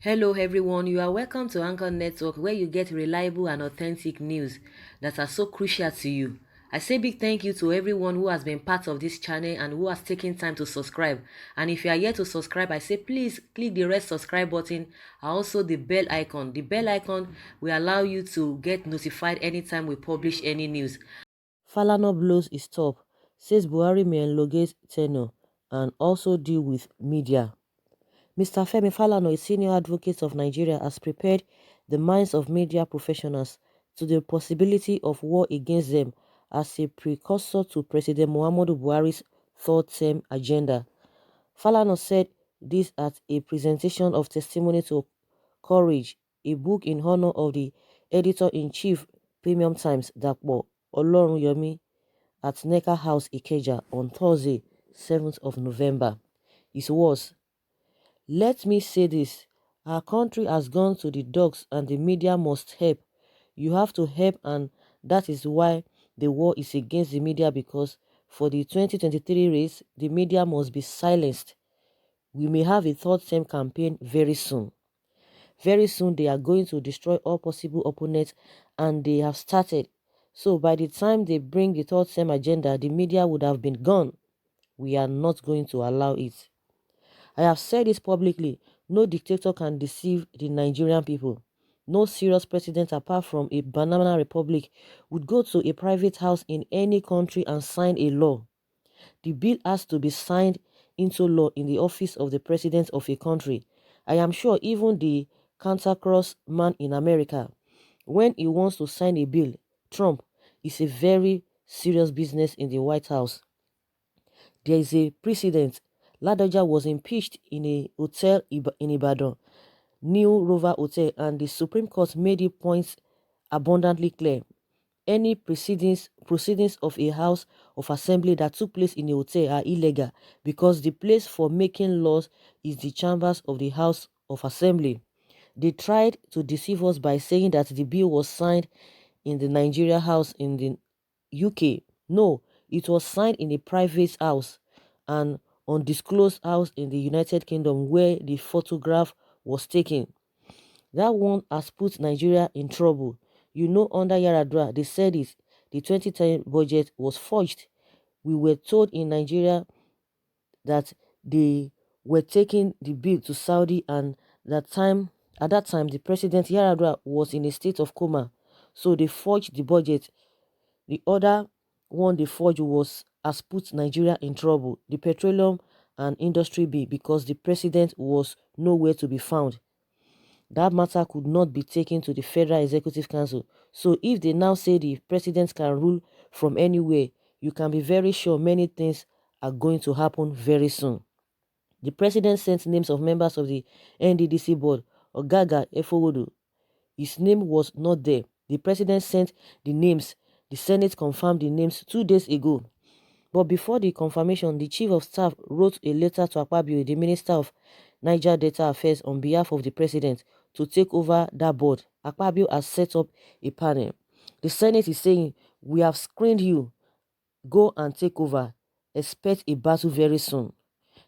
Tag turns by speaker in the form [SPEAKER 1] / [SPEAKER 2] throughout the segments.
[SPEAKER 1] Hello everyone, you are welcome to Anchor Network where you get reliable and authentic news that are so crucial to you. I say big thank you to everyone who has been part of this channel and who has taken time to subscribe. And if you are yet to subscribe, I say please click the red subscribe button and also the bell icon. The bell icon will allow you to get notified anytime we publish any news. Falana blows his top, says Buhari may elongate tenure and also deal with media. Mr. Femi Falana, a senior advocate of Nigeria, has prepared the minds of media professionals to the possibility of war against them as a precursor to President Muhammadu Buhari's third-term agenda. Falana said this at a presentation of testimony to Courage, a book in honor of the editor-in-chief Premium Times, Dapo Olorunyomi, at Necker House, Ikeja, on Thursday, 7th of November. His words: "Let me say this, our country has gone to the dogs and the media must help. You have to help, and that is why the war is against the media, because for the 2023 race, the media must be silenced. We may have a third-term campaign very soon. Very soon they are going to destroy all possible opponents, and they have started. So by the time they bring the third-term agenda, the media would have been gone. We are not going to allow it. I have said this publicly, no dictator can deceive the Nigerian people. No serious president apart from a banana republic would go to a private house in any country and sign a law. The bill has to be signed into law in the office of the president of a country. I am sure even the cantankerous man in America, when he wants to sign a bill, Trump, is a very serious business in the White House. There is a precedent. Ladoja was impeached in a hotel in Ibadan, New Rover Hotel, and the Supreme Court made it points abundantly clear. Any proceedings of a House of Assembly that took place in a hotel are illegal because the place for making laws is the chambers of the House of Assembly. They tried to deceive us by saying that the bill was signed in the Nigeria House in the UK. No, it was signed in a private house, an undisclosed house in the United Kingdom where the photograph was taken. That one has put Nigeria in trouble. You know, under Yaradua, they said it. The 2010 budget was forged. We were told in Nigeria that they were taking the bill to Saudi, and at that time the president Yaradua was in a state of coma. So they forged the budget. The other one they forged was has put Nigeria in trouble, the petroleum and industry bill, because the president was nowhere to be found. That matter could not be taken to the Federal Executive Council. So if they now say the president can rule from anywhere, you can be very sure many things are going to happen very soon. The president sent names of members of the NDDC board, Ogaga Efowodo. His name was not there. The president sent the names. The Senate confirmed the names 2 days ago. But before the confirmation, the chief of staff wrote a letter to Akpabio, the minister of Niger Delta Affairs, on behalf of the president to take over that board. Akpabio has set up a panel. The Senate is saying, we have screened you. Go and take over. Expect a battle very soon.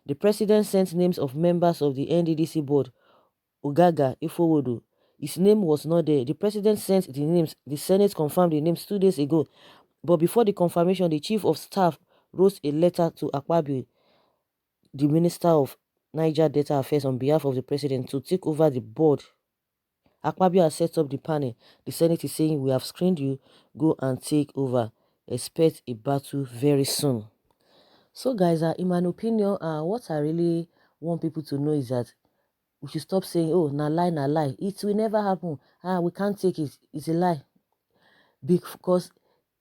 [SPEAKER 1] The president sent names of members of the NDDC board, Ogaga Ifowodo. His name was not there. The president sent the names. The Senate confirmed the names 2 days ago. But before the confirmation, the chief of staff wrote a letter to Akpabio, the minister of Niger Delta Affairs, on behalf of the president to take over the board. Akpabio has set up the panel. The Senate is saying, we have screened you. Go and take over. Expect a battle very soon. So guys, in my opinion, what I really want people to know is that we should stop saying, oh, na lie, na lie. It will never happen. We can't take it. It's a lie. Because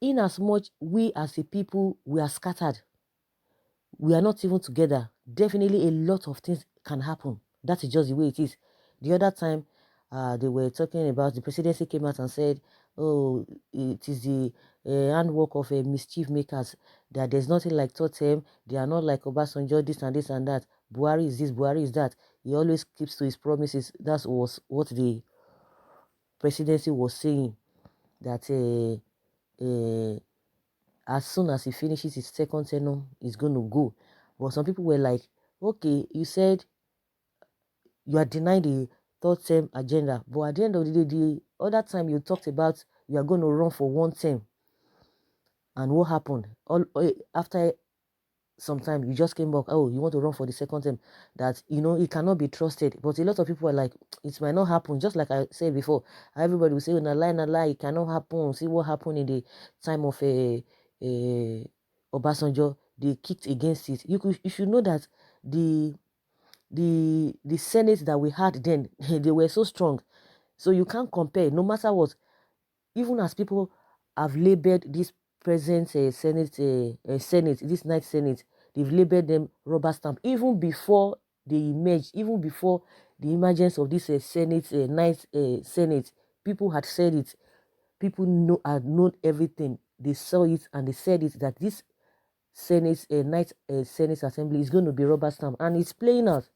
[SPEAKER 1] in as much we as a people, we are scattered. We are not even together. Definitely a lot of things can happen. That is just the way it is. The other time, they were talking about, the presidency came out and said, oh, it is the handwork of mischief makers, that there's nothing like Totem, they are not like Obasanjo, this and this and that. Buhari is this, Buhari is that. He always keeps to his promises. That was what the presidency was saying, that as soon as he finishes his second tenure, he's going to go. But some people were like, okay, you said you are denying the third term agenda, but at the end of the day, the other time you talked about you are going to run for one term. And what happened? After some time, you just came back, oh, you want to run for the second term, that, it cannot be trusted. But a lot of people are like, it might not happen. Just like I said before, everybody will say, na lie, it cannot happen. See what happened in the time of Obasanjo. They kicked against it. You should know that the Senate that we had then, they were so strong. So you can't compare, no matter what. Even as people have labeled this present Senate, this night Senate, they've labeled them rubber stamp. Even before they emerged, even before the emergence of this Senate, night Senate, people had said it. People had known everything. They saw it and they said it, that this Senate, night Senate Assembly is going to be rubber stamp, and it's playing out.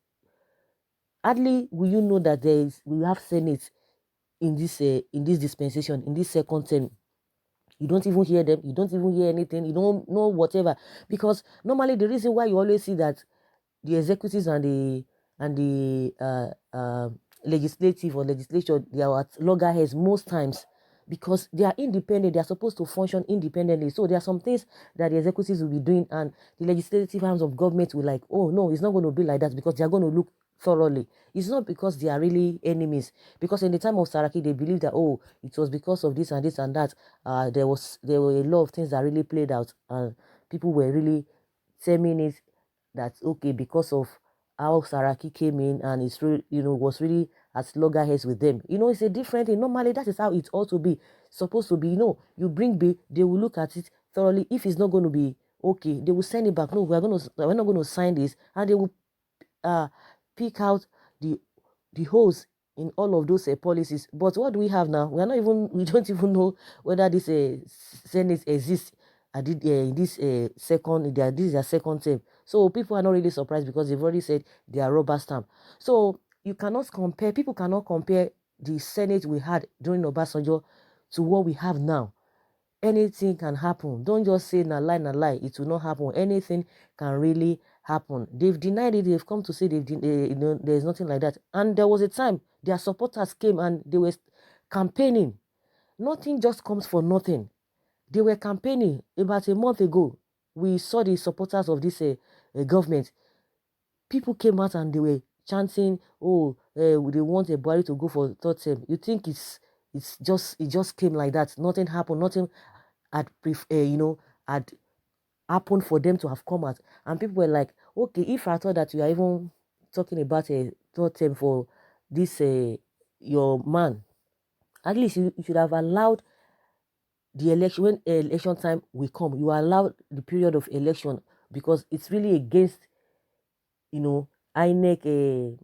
[SPEAKER 1] Hardly will you know that we have Senate in this dispensation, in this second term. You don't even hear them. You don't even hear anything. You don't know whatever. Because normally the reason why you always see that the executives and the legislative or legislature, they are at loggerheads most times, because they are independent. They are supposed to function independently. So there are some things that the executives will be doing, and the legislative arms of government will like, oh no, it's not going to be like that, because they are going to look thoroughly. It's not because they are really enemies, because in the time of Saraki, they believed that, oh, it was because of this and this and that. There were a lot of things that really played out, and people were really terming it that, okay, because of how Saraki came in and it's really, was really at loggerheads with them. It's a different thing. Normally, that is how it ought to be. Supposed to be, you bring B, they will look at it thoroughly. If it's not going to be okay, they will send it back. No, we're not going to sign this, and they will pick out the holes in all of those policies. But what do we have now? We don't even know whether this Senate exists in this this is their second term. So people are not really surprised, because they've already said they are rubber stamp. So people cannot compare the Senate we had during Obasanjo to what we have now. Anything can happen. Don't just say na lie. It will not happen. Anything can really happen. They've denied it. They've come to say there's nothing like that. And there was a time their supporters came and they were campaigning. Nothing just comes for nothing. They were campaigning about a month ago. We saw the supporters of this government. People came out and they were chanting, "Oh, they want a Buhari to go for third term." You think it just came like that? Nothing happened. Nothing had happened for them to have come out. And people were like, okay, if I thought that you are even talking about a third term for this your man, at least you should have allowed the election, when election time will come, you allow the period of election, because it's really against you know INEC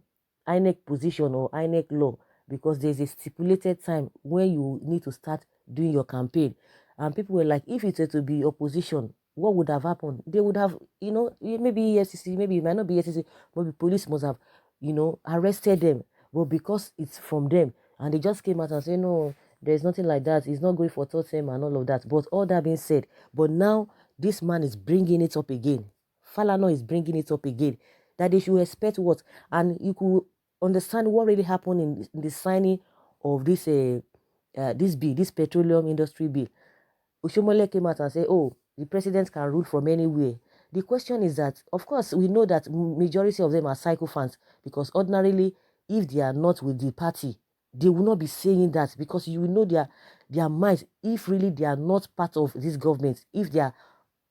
[SPEAKER 1] INEC position or INEC law, because there's a stipulated time when you need to start doing your campaign. And people were like, if it were to be opposition, what would have happened? They would have, maybe EFCC, maybe it might not be EFCC, but the police must have, arrested them. But because it's from them, and they just came out and said, no, there's nothing like that. It's not going for third term and all of that. But all that being said, but now this man is bringing it up again. Falana is bringing it up again, that they should expect what, and you could understand what really happened in the signing of this bill, this petroleum industry bill. Oshomole came out and said, oh, the president can rule from anywhere. The question is that, of course, we know that majority of them are psychophants, because ordinarily, if they are not with the party, they will not be saying that, because you will know their minds, if really they are not part of this government, if they are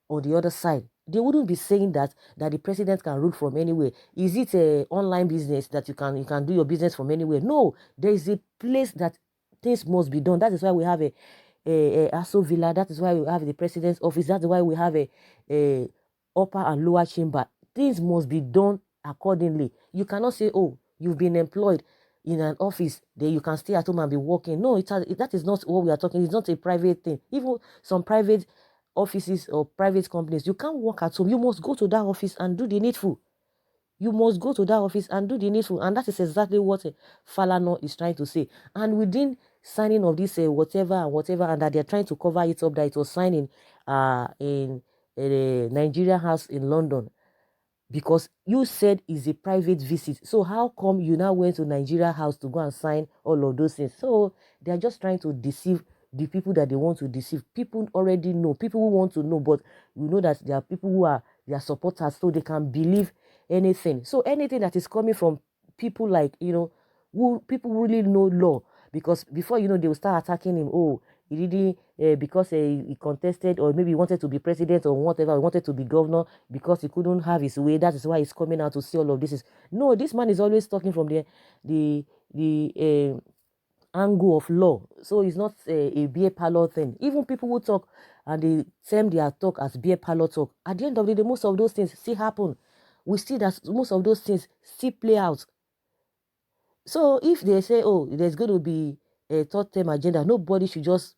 [SPEAKER 1] on the other side, they wouldn't be saying that the president can rule from anywhere. Is it a online business that you can do your business from anywhere? No, there is a place that things must be done. That is why we have a Aso Villa. That is why we have the president's office. That's why we have a upper and lower chamber. Things must be done accordingly. You cannot say, oh, you've been employed in an office, then you can stay at home and be working. No, that is not what we are talking. It's not a private thing. Even some private offices or private companies, you can't work at home. You must go to that office and do the needful. You must go to that office and do the needful. And that is exactly what Falana is trying to say. And within signing of this whatever and whatever, and that they're trying to cover it up, that it was signing in a Nigeria house in London, because you said it's a private visit. So how come you now went to Nigeria house to go and sign all of those things? So they're just trying to deceive the people that they want to deceive. People already know, people who want to know, but you know that there are people who are their supporters, so they can believe anything. So anything that is coming from people like, who people really know law, because before they will start attacking him. Oh, he didn't because he contested, or maybe he wanted to be president or whatever, he wanted to be governor because he couldn't have his way. That is why he's coming out to say all of this. No, this man is always talking from the angle of law. So it's not a beer parlor thing. Even people who talk and they term their talk as beer parlor talk, at the end of the day, most of those things still happen. We see that most of those things still play out. So if they say, oh, there's going to be a third term agenda, nobody should just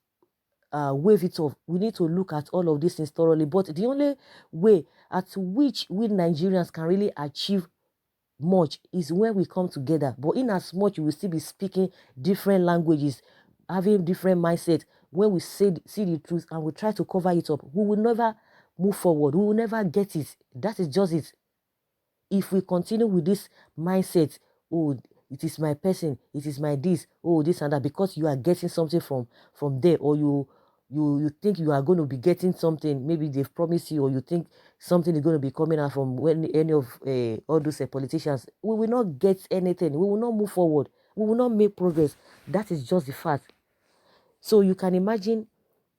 [SPEAKER 1] wave it off. We need to look at all of these things thoroughly. But the only way at which we Nigerians can really achieve much is when we come together. But in as much we will still be speaking different languages, having different mindset. When we see the truth and we try to cover it up, we will never move forward. We will never get it. That is just it. If we continue with this mindset, oh, it is my person, it is my this, oh, this and that, because you are getting something from there, or you think you are going to be getting something, maybe they've promised you, or you think something is going to be coming out from any of all those politicians, we will not get anything. We will not move forward. We will not make progress. That is just the fact. So you can imagine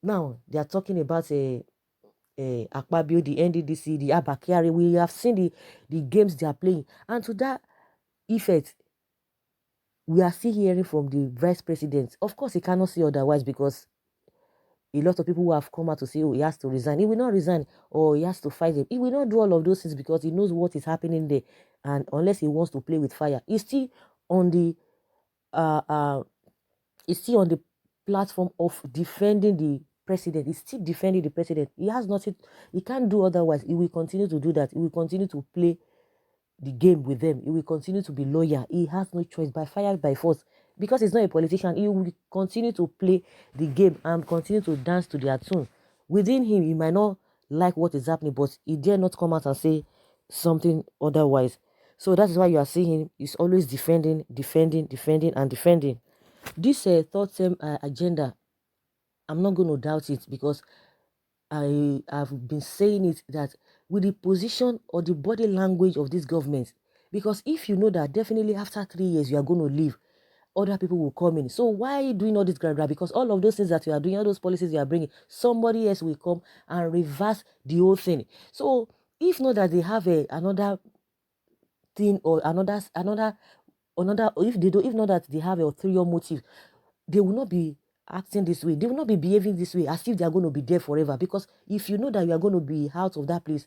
[SPEAKER 1] now they are talking about Akpabio, the NDDC, the Abakari. We have seen the games they are playing. And to that effect, we are still hearing from the vice president. Of course, he cannot say otherwise, because a lot of people who have come out to say, oh, he has to resign. He will not resign, or he has to fight them. He will not do all of those things because he knows what is happening there. And unless he wants to play with fire, he's still on the uh, uh, is still on the platform of defending the president. He's still defending the president. He has nothing, he can't do otherwise. He will continue to do that. He will continue to play the game with them. He will continue to be loyal. He has no choice, by fire, by force. Because he's not a politician, he will continue to play the game and continue to dance to their tune. Within him, he might not like what is happening, but he dare not come out and say something otherwise. So that is why you are seeing him. He's always defending, and defending. This third term agenda, I'm not going to doubt it, because I have been saying it, that with the position or the body language of this government, because if you know that definitely after 3 years you are going to leave, other people will come in. So why are you doing all this gra? Because all of those things that you are doing, all those policies you are bringing, somebody else will come and reverse the whole thing. So if not that they have another thing, or another, if they don't, if not that they have a ulterior motive, they will not be acting this way. They will not be behaving this way as if they are going to be there forever. Because if you know that you are going to be out of that place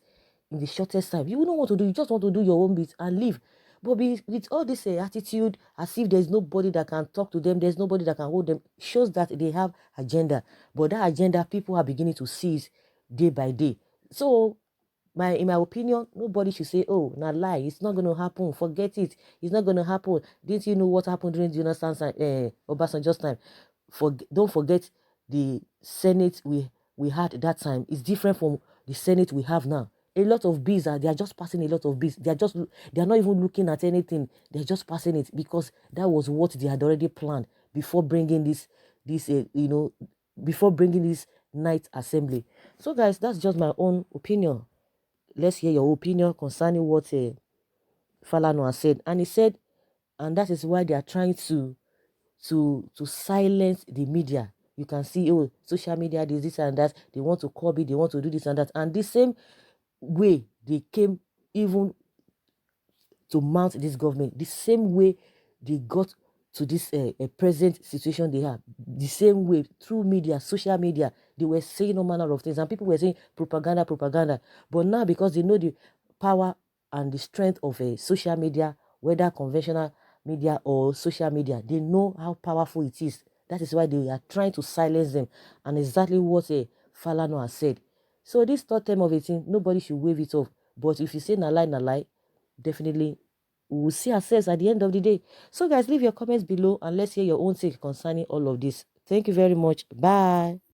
[SPEAKER 1] in the shortest time, you will not want to do. You just want to do your own bit and leave. But with all this attitude, as if there's nobody that can talk to them, there's nobody that can hold them, shows that they have agenda. But that agenda, people are beginning to seize day by day. So in my opinion, nobody should say, oh, not lie, it's not going to happen, forget it, it's not going to happen. Didn't you know what happened during Jonathan Obasanjo's time? Don't forget the Senate we had at that time is different from the Senate we have now. A lot of bills they are just passing a lot of bills. They are not even looking at anything. They're just passing it because that was what they had already planned before bringing before bringing this night assembly. So guys, that's just my own opinion. Let's hear your opinion concerning what Falana has said. And he said, and that is why they are trying to silence the media. You can see, oh, social media, this and that. They want to copy, they want to do this and that. And the same way they came even to mount this government, the same way they got to this present situation they have, the same way through media, social media, they were saying all manner of things, and people were saying propaganda. But now, because they know the power and the strength of a social media, whether conventional media or social media, they know how powerful it is. That is why they are trying to silence them, and exactly what Falana has said. So this third term of 18, nobody should wave it off. But if you say na lie, definitely we will see ourselves at the end of the day. So guys, leave your comments below and let's hear your own take concerning all of this. Thank you very much. Bye.